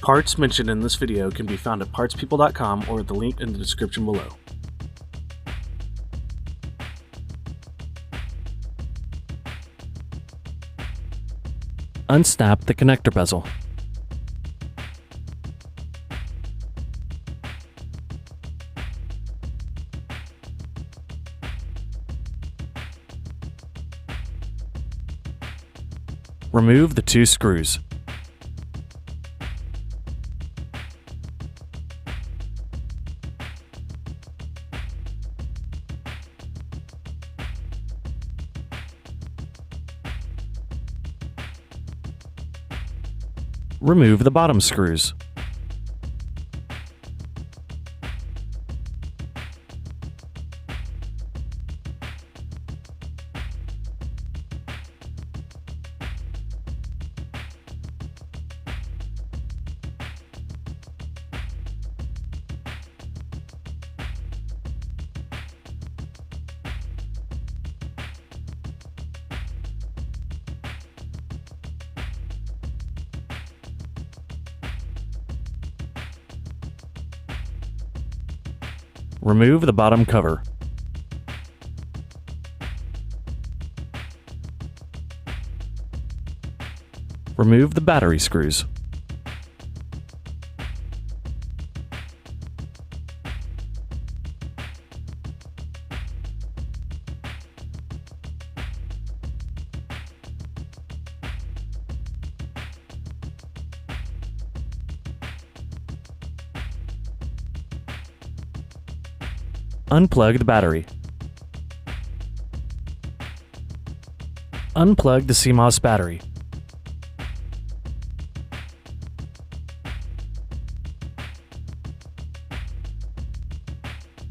Parts mentioned in this video can be found at partspeople.com or at the link in the description below. Unsnap the connector bezel. Remove the 2 screws. Remove the bottom screws. Remove the bottom cover. Remove the battery screws. Unplug the battery. Unplug the CMOS battery.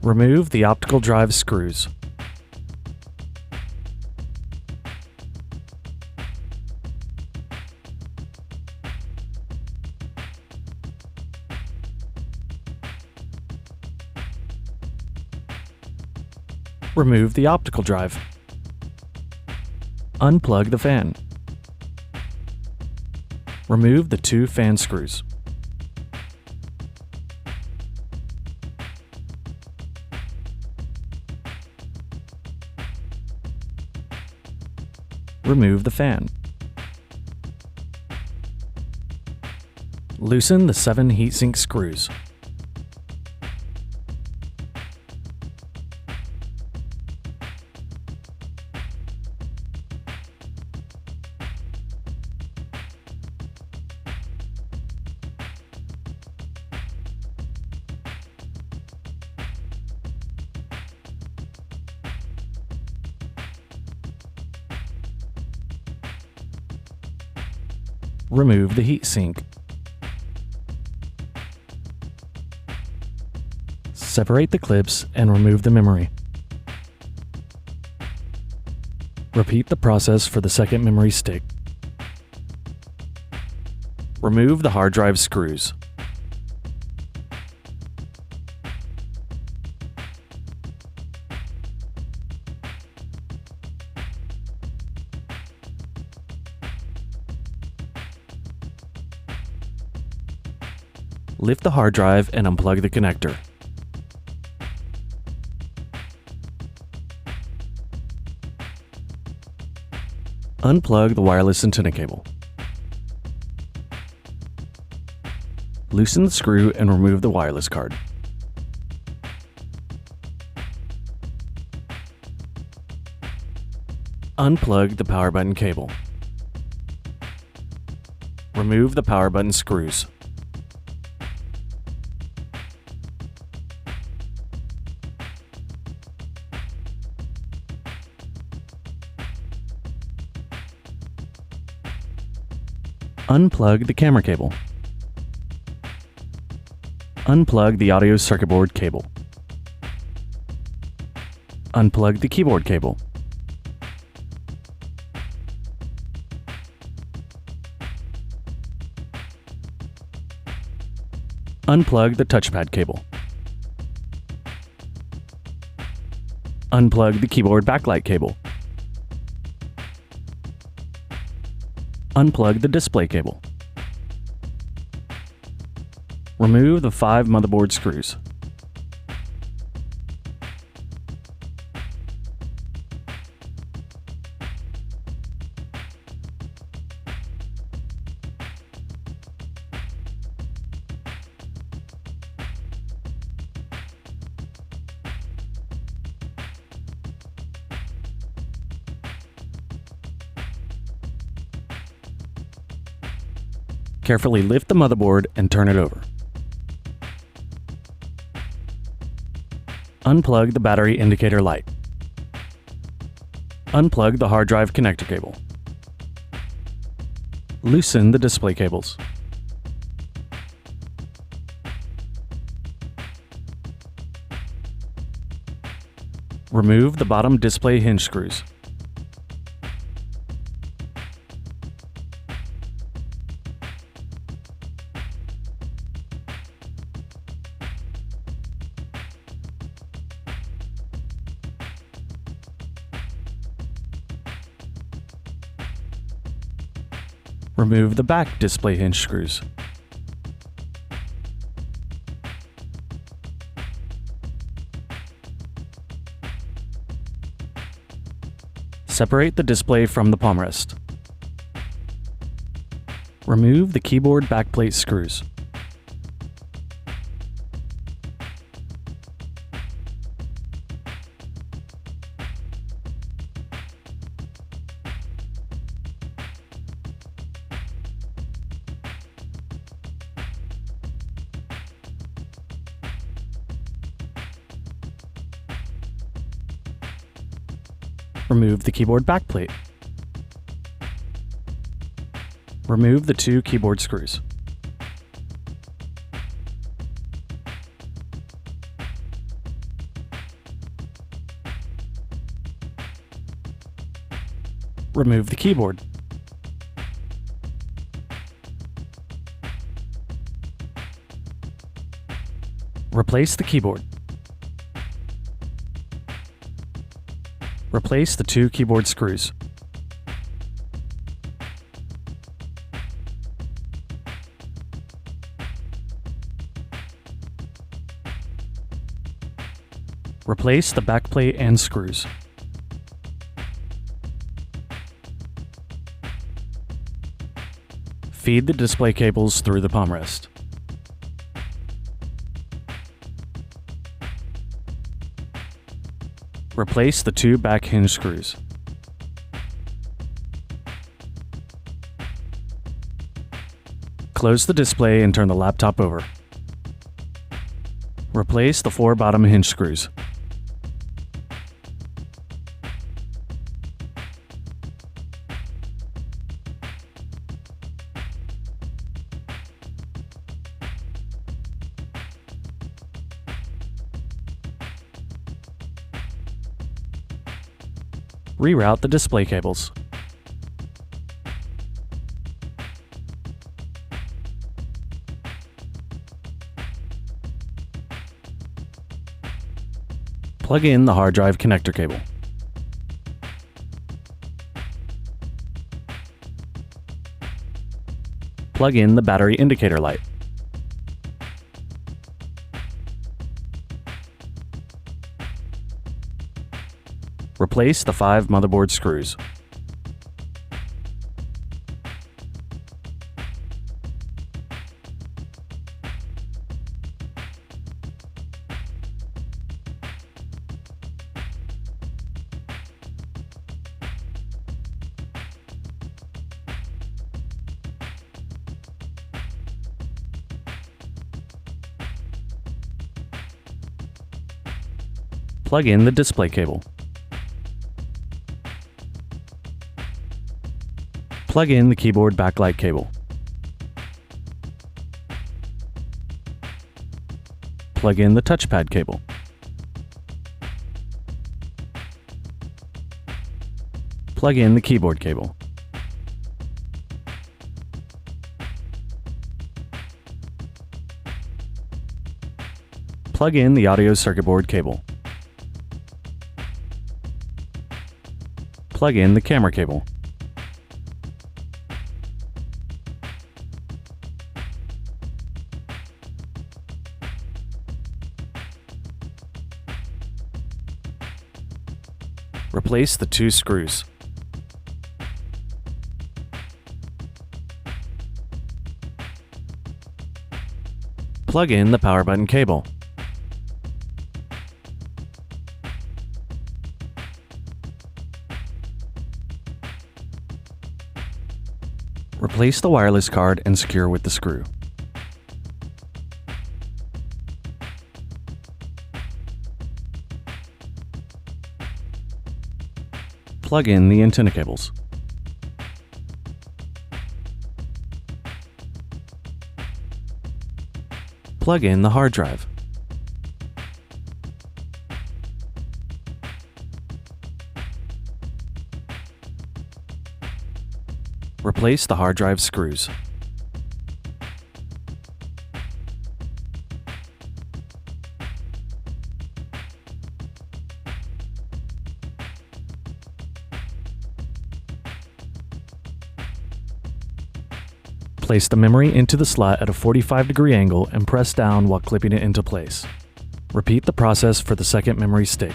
Remove the optical drive screws. Remove the optical drive. Unplug the fan. Remove the 2 fan screws. Remove the fan. Loosen the 7 heatsink screws. Remove the heatsink. Separate the clips and remove the memory. Repeat the process for the second memory stick. Remove the hard drive screws. Lift the hard drive and unplug the connector. Unplug the wireless antenna cable. Loosen the screw and remove the wireless card. Unplug the power button cable. Remove the power button screws. Unplug the camera cable. Unplug the audio circuit board cable. Unplug the keyboard cable. Unplug the touchpad cable. Unplug the keyboard backlight cable. Unplug the display cable. Remove the 5 motherboard screws. Carefully lift the motherboard and turn it over. Unplug the battery indicator light. Unplug the hard drive connector cable. Loosen the display cables. Remove the bottom display hinge screws. Remove the back display hinge screws. Separate the display from the palm rest. Remove the keyboard backplate screws. Remove the keyboard backplate. Remove the 2 keyboard screws. Remove the keyboard. Replace the keyboard. Replace the 2 keyboard screws. Replace the backplate and screws. Feed the display cables through the palm rest. Replace the 2 back hinge screws. Close the display and turn the laptop over. Replace the 4 bottom hinge screws. Reroute the display cables. Plug in the hard drive connector cable. Plug in the battery indicator light. Replace the 5 motherboard screws. Plug in the display cable. Plug in the keyboard backlight cable. Plug in the touchpad cable. Plug in the keyboard cable. Plug in the audio circuit board cable. Plug in the camera cable. Replace the 2 screws. Plug in the power button cable. Replace the wireless card and secure with the screw. Plug in the antenna cables. Plug in the hard drive. Replace the hard drive screws. Place the memory into the slot at a 45-degree angle and press down while clipping it into place. Repeat the process for the second memory stick.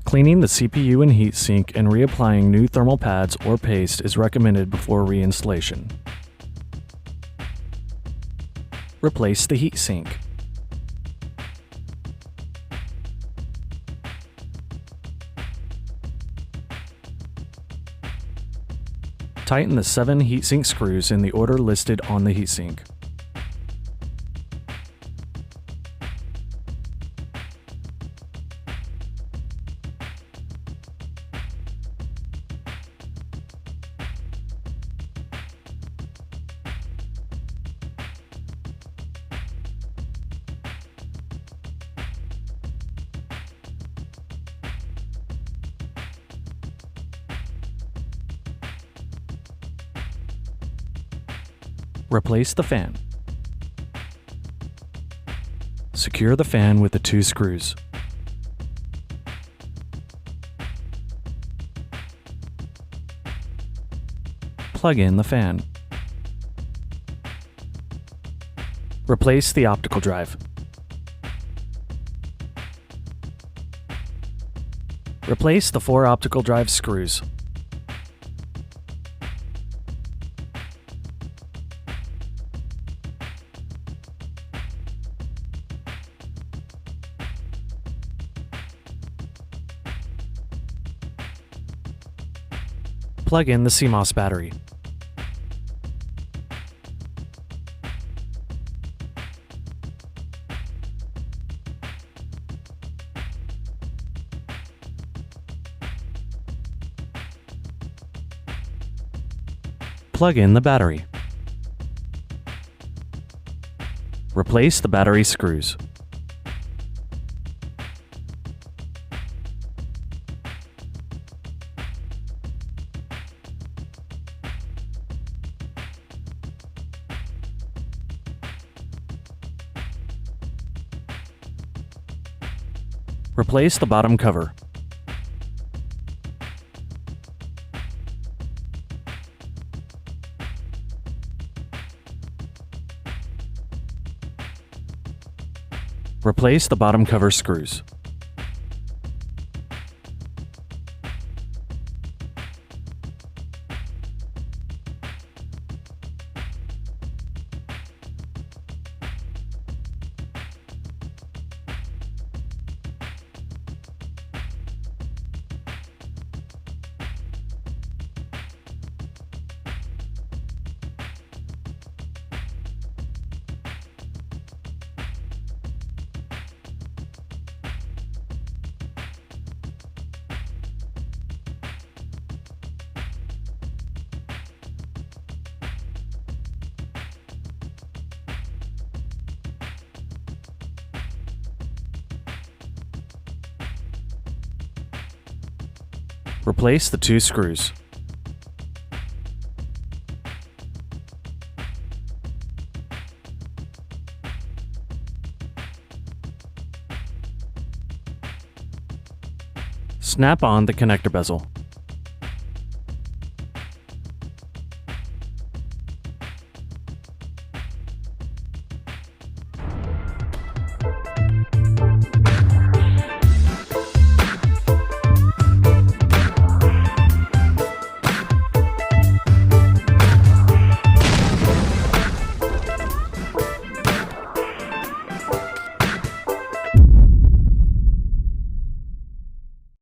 Cleaning the CPU and heatsink and reapplying new thermal pads or paste is recommended before reinstallation. Replace the heatsink. Tighten the 7 heatsink screws in the order listed on the heatsink. Replace the fan. Secure the fan with the 2 screws. Plug in the fan. Replace the optical drive. Replace the 4 optical drive screws. Plug in the CMOS battery. Plug in the battery. Replace the battery screws. Replace the bottom cover. Replace the bottom cover screws. Replace the 2 screws. Snap on the connector bezel.